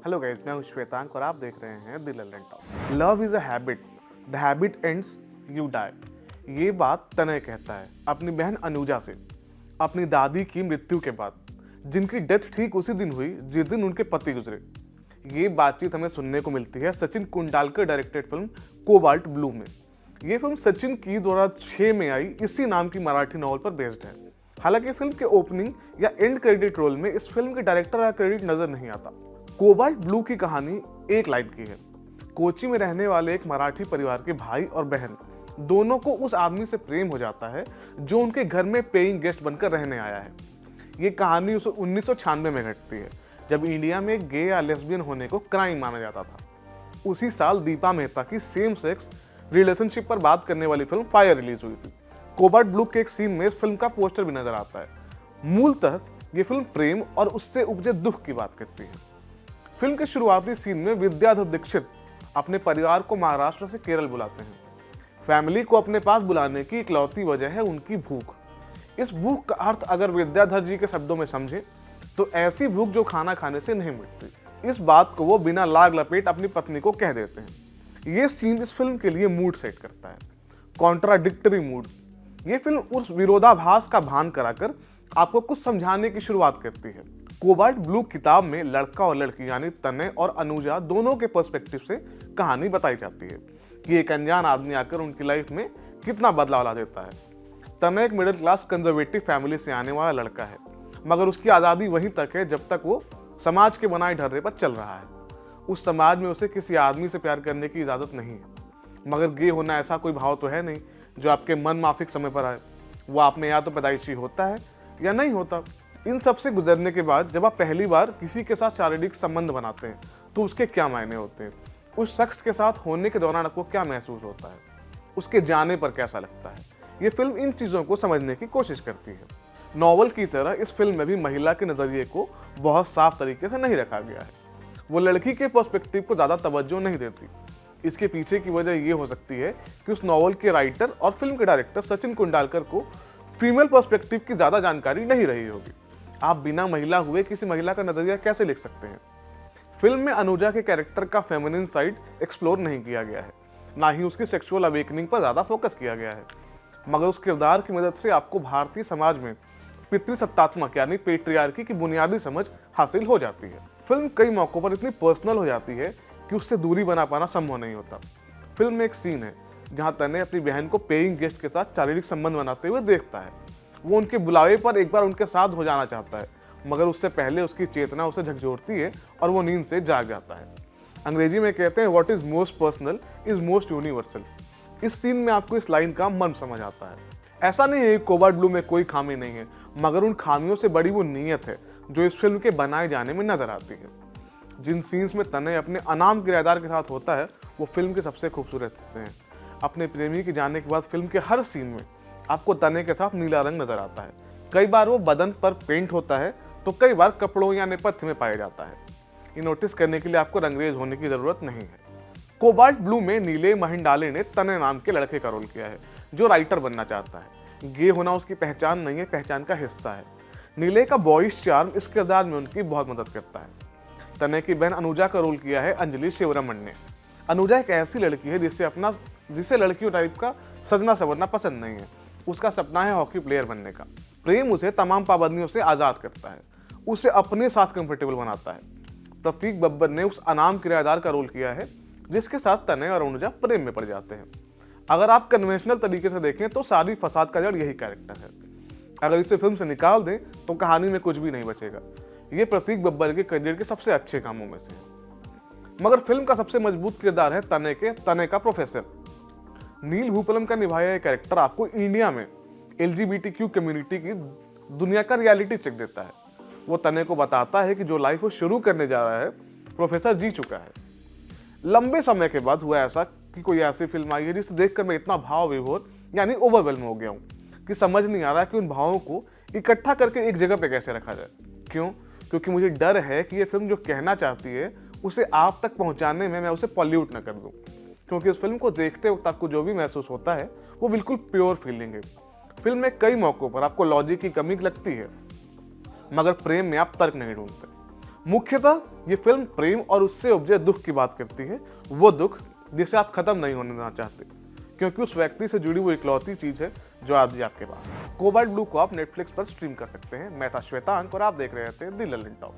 Hello guys, मैं हूं श्वेतांक और आप देख रहे हैं the Lallantop. Love is a habit, the habit ends, you die. ये बात तनय कहता है अपनी बहन अनुजा से अपनी दादी की मृत्यु के बाद, जिनकी डेथ ठीक उसी दिन हुई जिस दिन उनके पति गुजरे। ये बातचीत हमें सुनने को मिलती है Sachin Kundalkar directed film Cobalt Blue में। ये फिल्म सचिन की 2006 में आई इसी नाम की मराठी नॉवल पर बेस्ड है। हालांकि फिल्म के ओपनिंग या एंड क्रेडिट रोल में इस फिल्म के डायरेक्टर का क्रेडिट नजर नहीं आता। कोबाल्ट ब्लू की कहानी एक लाइन की है। कोची में रहने वाले एक मराठी परिवार के भाई और बहन दोनों को उस आदमी से प्रेम हो जाता है जो उनके घर में पेइंग गेस्ट बनकर रहने आया है। ये कहानी 1996 में घटती है, जब इंडिया में गे या लेस्बियन होने को क्राइम माना जाता था। उसी साल दीपा मेहता की सेम सेक्स रिलेशनशिप पर बात करने वाली फिल्म फायर रिलीज हुई थी। कोबाल्ट ब्लू के एक सीन में इस फिल्म का पोस्टर भी नजर आता है। मूलतः ये फिल्म प्रेम और उससे उपजे दुख की बात करती है। फिल्म के शुरुआती सीन में विद्याधर दीक्षित अपने परिवार को महाराष्ट्र से केरल बुलाते हैं। फैमिली को अपने पास बुलाने की इकलौती वजह है उनकी भूख। इस भूख का अर्थ अगर विद्याधर जी के शब्दों में समझे तो ऐसी भूख जो खाना खाने से नहीं मिटती। इस बात को वो बिना लाग लपेट अपनी पत्नी को कह देते हैं। ये सीन इस फिल्म के लिए मूड सेट करता है, कॉन्ट्राडिक्टरी मूड। ये फिल्म उस विरोधाभास का भान कराकर आपको कुछ समझाने की शुरुआत करती है। कोबाल्ट ब्लू किताब में लड़का और लड़की यानी तनय और अनुजा दोनों के पर्सपेक्टिव से कहानी बताई जाती है कि एक अनजान आदमी आकर उनकी लाइफ में कितना बदलाव ला देता है। तनय एक मिडिल क्लास कंजर्वेटिव फैमिली से आने वाला लड़का है, मगर उसकी आज़ादी वहीं तक है जब तक वो समाज के बनाए ढर्रे पर चल रहा है। उस समाज में उसे किसी आदमी से प्यार करने की इजाज़त नहीं है। मगर गे होना ऐसा कोई भाव तो है नहीं जो आपके मन माफिक समय पर आए। वो आप में या तो पैदाइशी होता है या नहीं होता। इन सब से गुजरने के बाद जब आप पहली बार किसी के साथ शारीरिक संबंध बनाते हैं तो उसके क्या मायने होते हैं, उस शख्स के साथ होने के दौरान आपको क्या महसूस होता है, उसके जाने पर कैसा लगता है। ये फिल्म इन चीज़ों को समझने की कोशिश करती है। नॉवल की तरह इस फिल्म में भी महिला के नज़रिए को बहुत साफ तरीके से नहीं रखा गया है। वो लड़की के पर्सपेक्टिव को ज़्यादा तवज्जो नहीं देती। इसके पीछे की वजह ये हो सकती है कि उस नॉवल के राइटर और फिल्म के डायरेक्टर सचिन कुंडालकर को फीमेल पर्सपेक्टिव की ज़्यादा जानकारी नहीं रही होगी। आप बिना महिला हुए किसी महिला का नज़रिया कैसे लिख सकते हैं। फिल्म में अनुजा के कैरेक्टर का फेमिनिन साइड एक्सप्लोर नहीं किया गया है, ना ही उसकी सेक्सुअल अवेकनिंग पर ज़्यादा फोकस किया गया है। मगर उस किरदार की मदद से आपको भारतीय समाज में पितृसत्तात्मक यानी पेट्रियार्की की बुनियादी समझ हासिल हो जाती है। फिल्म कई मौक़ों पर इतनी पर्सनल हो जाती है कि उससे दूरी बना पाना संभव नहीं होता। फिल्म में एक सीन है जहाँ तनय अपनी बहन को पेइंग गेस्ट के साथ शारीरिक संबंध बनाते हुए देखता है। वो उनके बुलावे पर एक बार उनके साथ हो जाना चाहता है, मगर उससे पहले उसकी चेतना उसे झकझोरती है और वो नींद से जाग जाता है। अंग्रेजी में कहते हैं what is most personal is most universal. इस सीन में आपको इस लाइन का मन समझ आता है। ऐसा नहीं है कि कोबाल्ट ब्लू में कोई खामी नहीं है, मगर उन खामियों से बड़ी वो नीयत है जो इस फिल्म के बनाए जाने में नजर आती है। जिन सीन्स में तनय अपने अनाम किराएदार के साथ होता है वो फिल्म के सबसे खूबसूरत हिस्से हैं। अपने प्रेमी के जाने के बाद फिल्म के हर सीन में आपको तनय के साथ नीला रंग नजर आता है। कई बार वो बदन पर पेंट होता है तो कई बार कपड़ों या नेपथ्य में पाया जाता है। ये नोटिस करने के लिए आपको रंगरेज होने की जरूरत नहीं है। कोबाल्ट ब्लू में नीले महिंडाले ने तनय नाम के लड़के का रोल किया है जो राइटर बनना चाहता है। गे होना उसकी पहचान नहीं है, पहचान का हिस्सा है। नीले का बॉयज चार्म इस किरदार में उनकी बहुत मदद करता है। तनय की बहन अनुजा का रोल किया है अंजलि शिवरमन ने। अनुजा एक ऐसी लड़की है जिसे लड़कियों टाइप का सजना संवरना पसंद नहीं है। उसका सपना है हॉकी प्लेयर बनने का। प्रेम उसे तमाम पाबंदियों से आज़ाद करता है, उसे अपने साथ कंफर्टेबल बनाता है। प्रतीक बब्बर ने उस अनाम किराएदार का रोल किया है जिसके साथ तनय और अनुजा प्रेम में पड़ जाते हैं। अगर आप कन्वेंशनल तरीके से देखें तो सारी फसाद का जड़ यही कैरेक्टर है। अगर इसे फिल्म से निकाल दें तो कहानी में कुछ भी नहीं बचेगा। ये प्रतीक बब्बर के करियर के सबसे अच्छे कामों में से है। मगर फिल्म का सबसे मजबूत किरदार है तनय का प्रोफेसर। नील भूपलम का निभाया यह कैरेक्टर आपको इंडिया में LGBTQ कम्युनिटी की दुनिया का रियलिटी चेक देता है। वो तनय को बताता है कि जो लाइफ वो शुरू करने जा रहा है प्रोफेसर जी चुका है। लंबे समय के बाद हुआ ऐसा कि कोई ऐसी फिल्म आई है जिसे देखकर मैं इतना भाव विभोर यानी ओवरवेल्म हो गया हूँ कि समझ नहीं आ रहा कि उन भावों को इकट्ठा करके एक जगह पे कैसे रखा जाए। क्यों? क्योंकि मुझे डर है कि ये फिल्म जो कहना चाहती है उसे आप तक पहुंचाने में मैं उसे पॉल्यूट न कर दूं। क्योंकि इस फिल्म को देखते वक्त आपको जो भी महसूस होता है वो बिल्कुल प्योर फीलिंग है। फिल्म में कई मौक़ों पर आपको लॉजिक की कमी लगती है, मगर प्रेम में आप तर्क नहीं ढूंढते। मुख्यतः ये फिल्म प्रेम और उससे उपजे दुख की बात करती है, वो दुख जिसे आप खत्म नहीं होने देना चाहते, क्योंकि उस व्यक्ति से जुड़ी वो इकलौती चीज है जो आज भी आपके पास है। कोबाल्ट ब्लू को आप नेटफ्लिक्स पर स्ट्रीम कर सकते हैं। मैं था श्वेतांक और आप देख रहे थे द ललन टॉक।